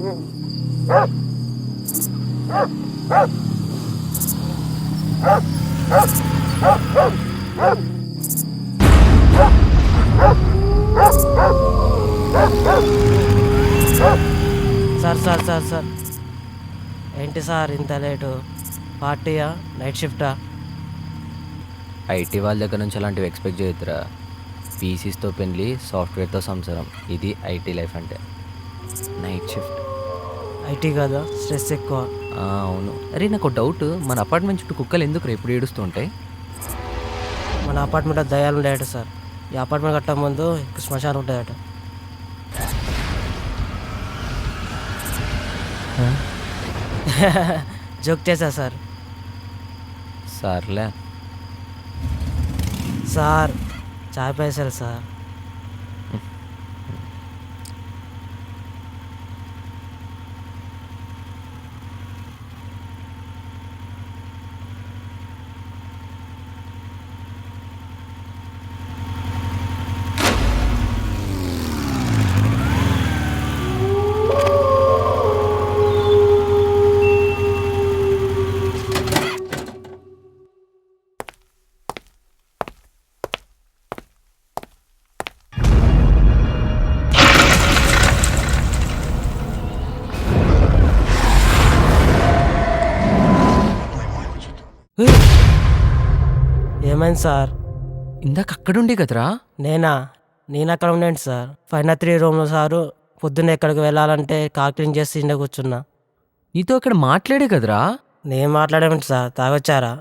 Sir sir sir sir ఏంటి sir ఇంత late? పార్టీయా, నైట్ షిఫ్టా? ఐటీ వాళ్ళ దగ్గర నుంచి అలాంటివి ఎక్స్పెక్ట్ చేయొద్దురా. పీసీస్తో పెళ్ళి, సాఫ్ట్వేర్తో సంసారం. ఇది ఐటీ లైఫ్ అంటే. Night shift. ఐటీ కదా, స్ట్రెస్ ఎక్కువ. అవును. అరే నాకు డౌట్, మన అపార్ట్మెంట్ చుట్టూ కుక్కలు ఎందుకు ఎప్పుడు ఏడుస్తూ ఉంటాయి? మన అపార్ట్మెంట్లో దయాలు ఉంటాయట సార్. ఈ అపార్ట్మెంట్ కట్ట ముందు శ్మశానం ఉంటాయట. జోక్ చేశా సార్. సర్లే సార్ చాయ్ పైసలు సార్. ఏమైంది సార్? ఇందాక అక్కడుండే కదరా. నేను అక్కడ ఉండేంటి సార్. 503 రూమ్లో సారు. పొద్దున్న ఎక్కడికి వెళ్ళాలంటే కార్ క్లీన్ చేసి ఇండ కూర్చున్నా. నీతో అక్కడ మాట్లాడే కదరా. నేను మాట్లాడేమిటి సార్? తాగొచ్చారా?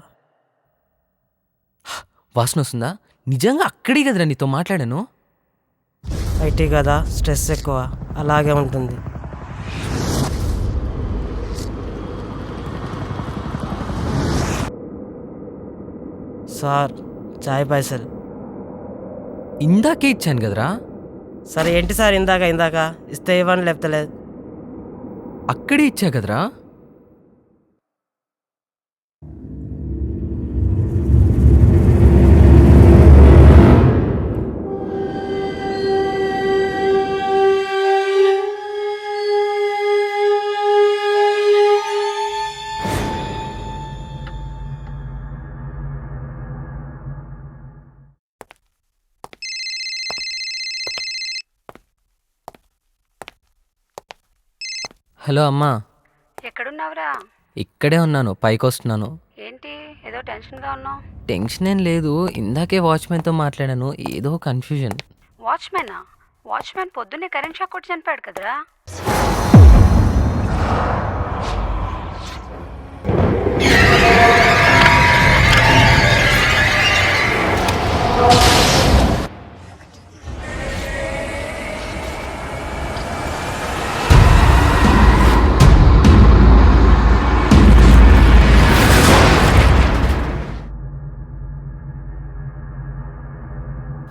వాసన వస్తుందా? నిజంగా అక్కడే కదరా నీతో మాట్లాడాను. ఐటీ కదా, స్ట్రెస్ ఎక్కువ, అలాగే ఉంటుంది. సార్ చాయ్ పైసలు. ఇందాకే ఇచ్చాను కదరా. సరే ఏంటి సార్ ఇందాక ఇస్తే ఇవ్వండి, లేకపోతే లేదు. అక్కడే ఇచ్చా కదరా. హలో అమ్మా. ఎక్కడున్నావురా? ఇక్కడే ఉన్నాను, పైకి వస్తున్నాను. ఏంటి ఏదో టెన్షన్గా ఉన్నావు? టెన్షన్ ఏం లేదు, ఇందాకే వాచ్మెన్తో మాట్లాడాను, ఏదో కన్ఫ్యూజన్. వాచ్మెనా? వాచ్మెన్ పొద్దున్నే కరెంట్ షాక్ కొట్టి చనిపోయాడు కదరా.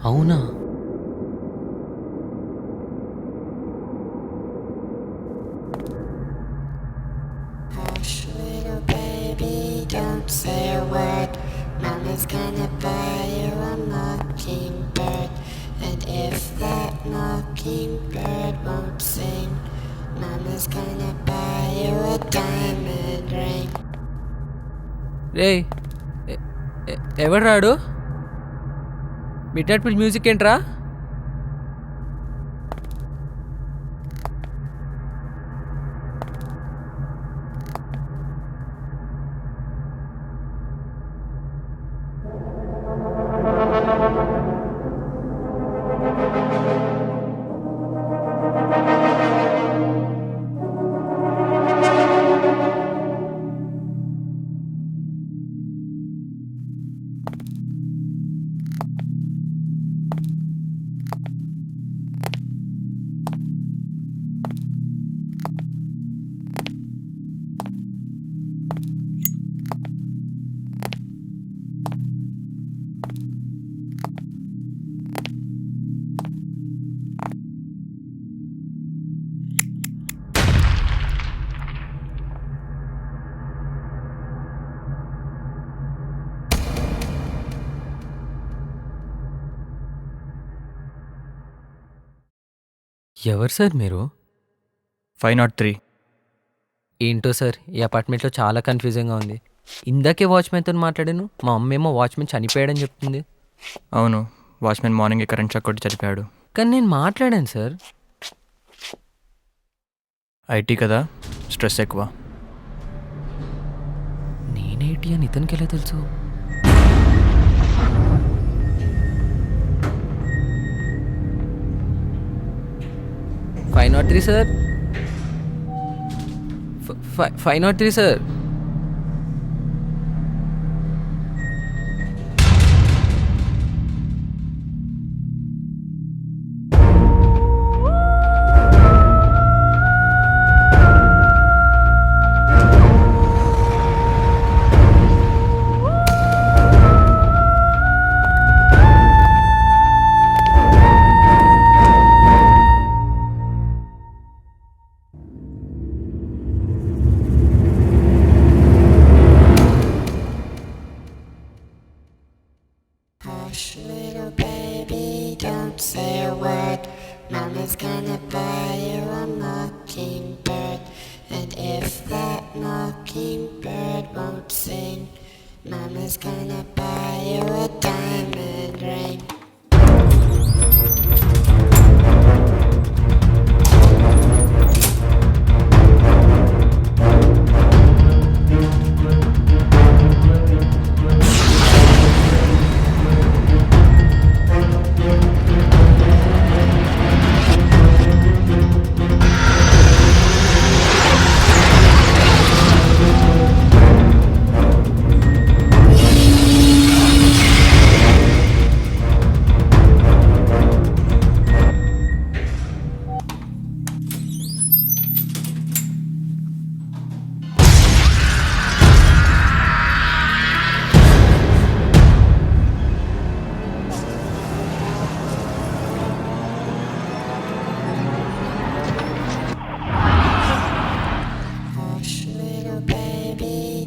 అవునా? Hush, little baby, don't say a word. Mama's gonna buy you a mockingbird. And if that mockingbird won't sing, Mama's gonna buy you a diamond ring. రే, ఎవడు రాడు? మిడ్ నైట్ మ్యూజిక్ ఏంట్రా? ఎవరు sir మీరు? 503 ఏంటో సార్ ఈ అపార్ట్మెంట్లో చాలా కన్ఫ్యూజింగ్గా ఉంది. ఇందాకే వాచ్మెన్తో మాట్లాడాను, మా అమ్మేమో వాచ్మెన్ చనిపోయాడని చెప్తుంది. అవును, వాచ్మెన్ మార్నింగ్ కరెంట్ షాక్ కొట్టి చనిపోయాడు. కానీ నేను మాట్లాడాను సార్. ఐటీ కదా, స్ట్రెస్ ఎక్కువ. నేనేంటి అని ఇతనికి ఎలా తెలుసు? Five not three sir, 503 sir. Hush, little baby, don't say a word. Mama's gonna buy you a mockingbird. And if that mockingbird won't sing, Mama's gonna buy you a diamond ring.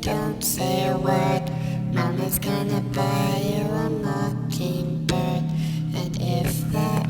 Don't say a word. Mama's gonna buy you a mockingbird. And if that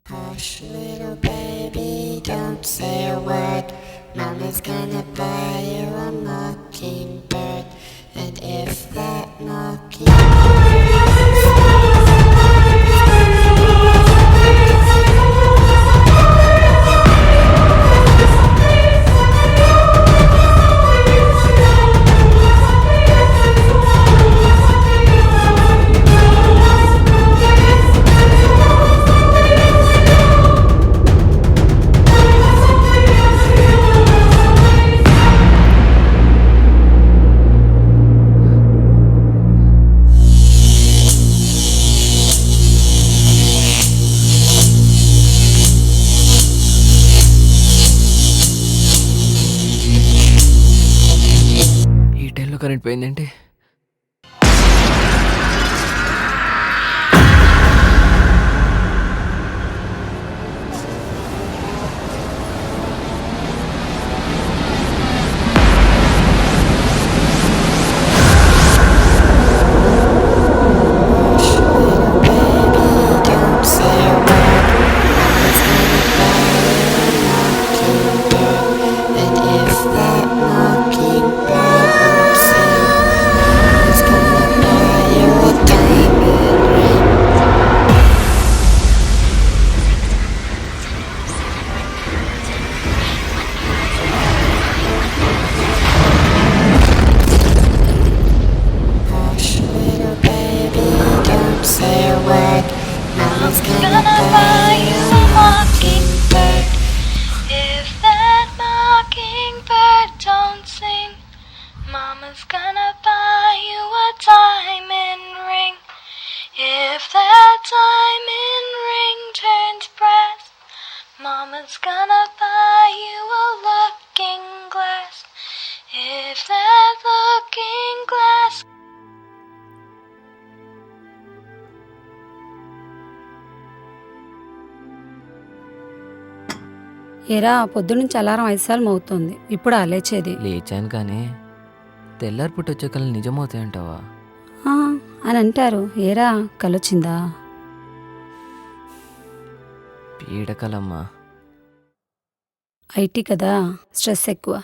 Hush, little baby, don't say a word. Mama's gonna buy you a mockingbird. And if that ఈ టైంలో current పోయిందంటే don't say a word. Mama's gonna buy you a mockingbird. And if that mockingbird won't sing, Mama's gonna buy you a diamond ring. Hush, little baby, don't say a word. Mama's gonna buy you a mockingbird. If that mockingbird don't sing, Mama's gonna buy you a diamond ring. If If that diamond ring turns brass, Mama's gonna buy you a looking glass. If that looking glass. ఏరా పొద్దునుంచి alarm 5 సార్లు మోగుతోంది. ఇప్పుడు లేచేది లేచాను కానీ తెల్లారి పుట్టి వచ్చే కళ్ళు నిజమవుతాయంటావా? ఆ, అని అంటారు. ఏరా కలొచ్చిందా? పీడకలమ్మా. ఐటీ కదా, స్ట్రెస్ ఎక్కువ.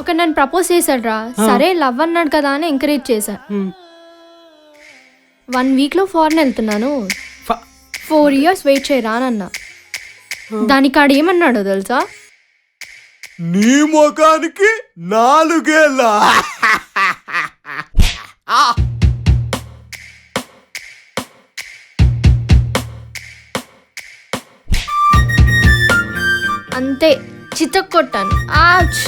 ఒక నన్ను ప్రపోజ్ చేశాడు రా. సరే లవ్ అన్నాడు కదా అని ఎంకరేజ్ చేశా. 1 వీక్లో ఫారెన్ వెళ్తున్నాను, 4 years వెయిట్ చేయరా అన్నా. దానికి ఆడు ఏమన్నాడో తెలుసా? నీ ముఖానికి 4 ఏళ్ళ. అంతే చితక్ కొట్టాను. ఆచ్.